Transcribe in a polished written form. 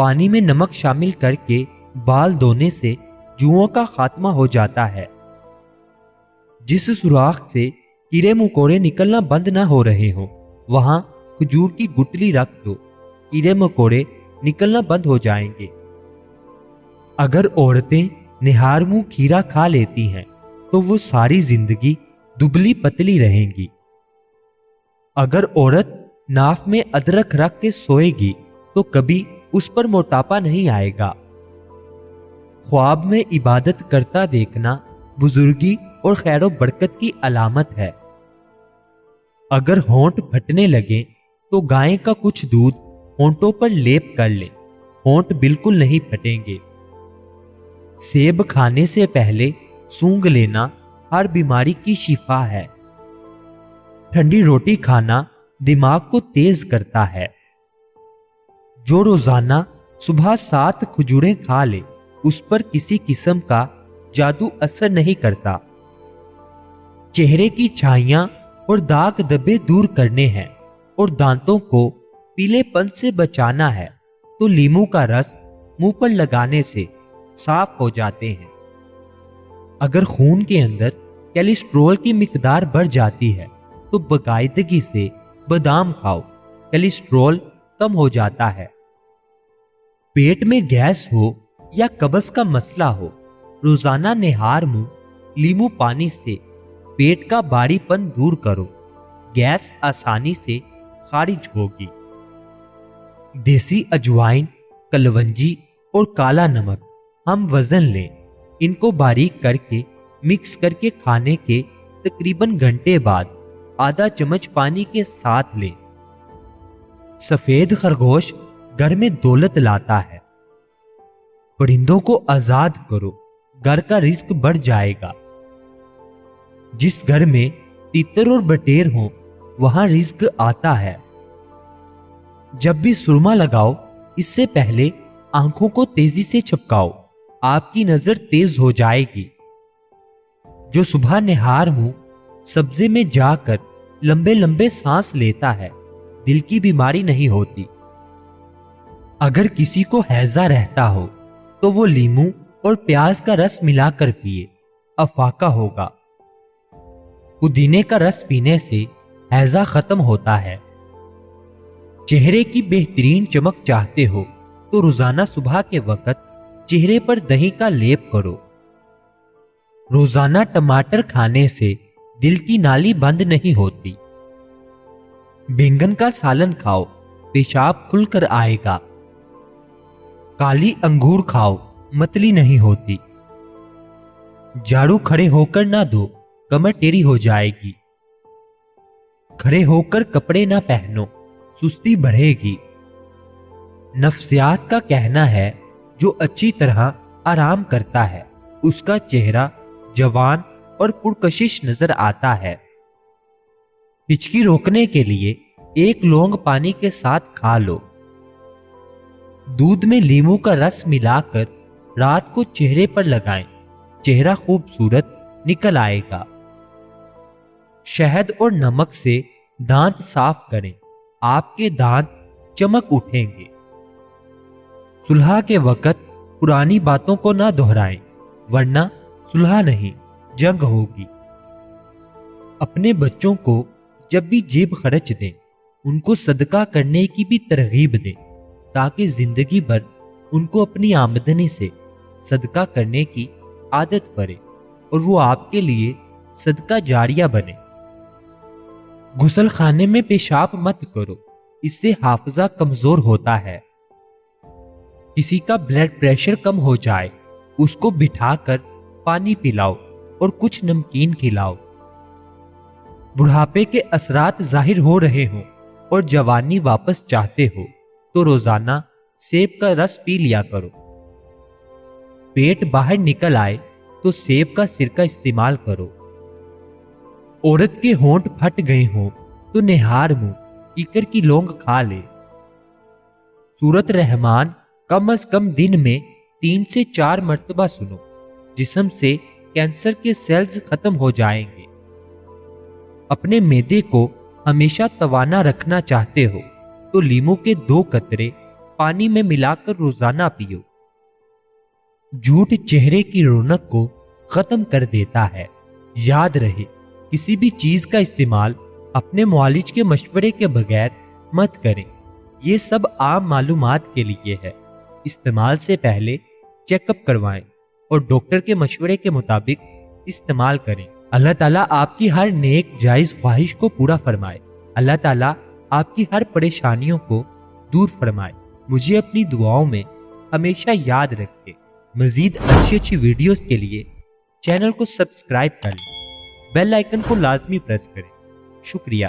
پانی میں نمک شامل کر کے بال دھونے سے جوؤں کا خاتمہ ہو جاتا ہے۔ جس سوراخ سے کیڑے مکوڑے نکلنا بند نہ ہو رہے ہوں وہاں کھجور کی گٹلی رکھ دو، کیڑے مکوڑے نکلنا بند ہو جائیں گے۔ اگر عورتیں نہار منہ کھیرا کھا لیتی ہیں تو وہ ساری زندگی دبلی پتلی رہیں گی۔ اگر عورت ناف میں ادرک رکھ کے سوئے گی تو کبھی اس پر موٹاپا نہیں آئے گا۔ خواب میں عبادت کرتا دیکھنا بزرگی اور خیر و برکت کی علامت ہے۔ اگر ہونٹ پھٹنے لگے تو گائے کا کچھ دودھ ہونٹوں پر لیپ کر لیں، ہونٹ بالکل نہیں پھٹیں گے۔ سیب کھانے سے پہلے سونگھ لینا ہر بیماری کی شفا ہے۔ ٹھنڈی روٹی کھانا دماغ کو تیز کرتا ہے۔ جو روزانہ صبح 7 کھجوریں کھا لے اس پر کسی قسم کا جادو اثر نہیں کرتا۔ چہرے کی چھائیاں اور داغ دبے دور کرنے ہیں اور دانتوں کو پیلے پن سے بچانا ہے تو لیموں کا رس منہ پر لگانے سے صاف ہو جاتے ہیں۔ اگر خون کے اندر کیلیسٹرول کی مقدار بڑھ جاتی ہے تو باقاعدگی سے بادام کھاؤ، کیلیسٹرول کم ہو جاتا ہے۔ پیٹ میں گیس ہو یا قبض کا مسئلہ ہو، روزانہ نہار منہ لیمو پانی سے پیٹ کا بھاری پن دور کرو، گیس آسانی سے خارج ہوگی۔ دیسی اجوائن، کلونجی اور کالا نمک ہم وزن لیں، ان کو باریک کر کے مکس کر کے کھانے کے تقریباً گھنٹے بعد آدھا چمچ پانی کے ساتھ لیں۔ سفید خرگوش گھر میں دولت لاتا ہے۔ پرندوں کو آزاد کرو، گھر کا رزق بڑھ جائے گا۔ جس گھر میں تیتر اور بٹیر ہوں وہاں رزق آتا ہے۔ جب بھی سرما لگاؤ اس سے پہلے آنکھوں کو تیزی سے چپکاؤ، آپ کی نظر تیز ہو جائے گی۔ جو صبح نہار منہ سبزے میں جا کر لمبے لمبے سانس لیتا ہے دل کی بیماری نہیں ہوتی۔ اگر کسی کو ہیضہ رہتا ہو تو وہ لیموں اور پیاز کا رس ملا کر پیے، افاقہ ہوگا۔ پودینے کا رس پینے سے ہیضہ ختم ہوتا ہے۔ چہرے کی بہترین چمک چاہتے ہو تو روزانہ صبح کے وقت چہرے پر دہی کا لیپ کرو۔ روزانہ ٹماٹر کھانے سے دل کی نالی بند نہیں ہوتی۔ بینگن کا سالن کھاؤ، پیشاب کھل کر آئے گا۔ کالی انگور کھاؤ، متلی نہیں ہوتی۔ جھاڑو کھڑے ہو کر نہ دو، کمر ٹیڑھی ہو جائے گی۔ کھڑے ہو کر کپڑے نہ پہنو، سستی بڑھے گی۔ نفسیات کا کہنا ہے جو اچھی طرح آرام کرتا ہے اس کا چہرہ جوان اور پرکشش نظر آتا ہے۔ ہچکی روکنے کے لیے 1 لونگ پانی کے ساتھ کھا لو۔ دودھ میں لیموں کا رس ملا کر رات کو چہرے پر لگائیں، چہرہ خوبصورت نکل آئے گا۔ شہد اور نمک سے دانت صاف کریں، آپ کے دانت چمک اٹھیں گے۔ صلح کے وقت پرانی باتوں کو نہ دہرائیں ورنہ صلح نہیں جنگ ہوگی۔ اپنے بچوں کو جب بھی جیب خرچ دیں ان کو صدقہ کرنے کی بھی ترغیب دیں تاکہ زندگی بھر ان کو اپنی آمدنی سے صدقہ کرنے کی عادت پڑے اور وہ آپ کے لیے صدقہ جاریہ بنے۔ غسل خانے میں پیشاب مت کرو، اس سے حافظہ کمزور ہوتا ہے۔ کسی کا بلڈ پریشر کم ہو جائے اس کو بٹھا کر پانی پلاؤ اور کچھ نمکین کھلاؤ۔ بڑھاپے کے اثرات ظاہر ہو رہے ہوں اور جوانی واپس چاہتے ہو تو روزانہ سیب کا رس پی لیا کرو۔ پیٹ باہر نکل آئے تو سیب کا سرکہ استعمال کرو۔ عورت کے ہونٹ پھٹ گئے ہوں تو نہار منہ کیکر کی لونگ کھا لے۔ سورت رحمان کم از کم دن میں 3 سے 4 مرتبہ سنو، جسم سے کینسر کے سیلز ختم ہو جائیں گے۔ اپنے معدے کو ہمیشہ توانا رکھنا چاہتے ہو تو لیموں کے 2 قطرے پانی میں ملا کر روزانہ پیو۔ جھوٹ چہرے کی رونق کو ختم کر دیتا ہے۔ یاد رہے، کسی بھی چیز کا استعمال اپنے معالج کے مشورے کے بغیر مت کریں۔ یہ سب عام معلومات کے لیے ہے۔ استعمال سے پہلے چیک اپ کروائیں اور ڈاکٹر کے مشورے کے مطابق استعمال کریں۔ اللہ تعالیٰ آپ کی ہر نیک جائز خواہش کو پورا فرمائے۔ اللہ تعالیٰ آپ کی ہر پریشانیوں کو دور فرمائے۔ مجھے اپنی دعاؤں میں ہمیشہ یاد رکھے۔ مزید اچھی ویڈیوز کے لیے چینل کو سبسکرائب کر لیں، بیل آئیکن کو لازمی پریس کریں۔ شکریہ۔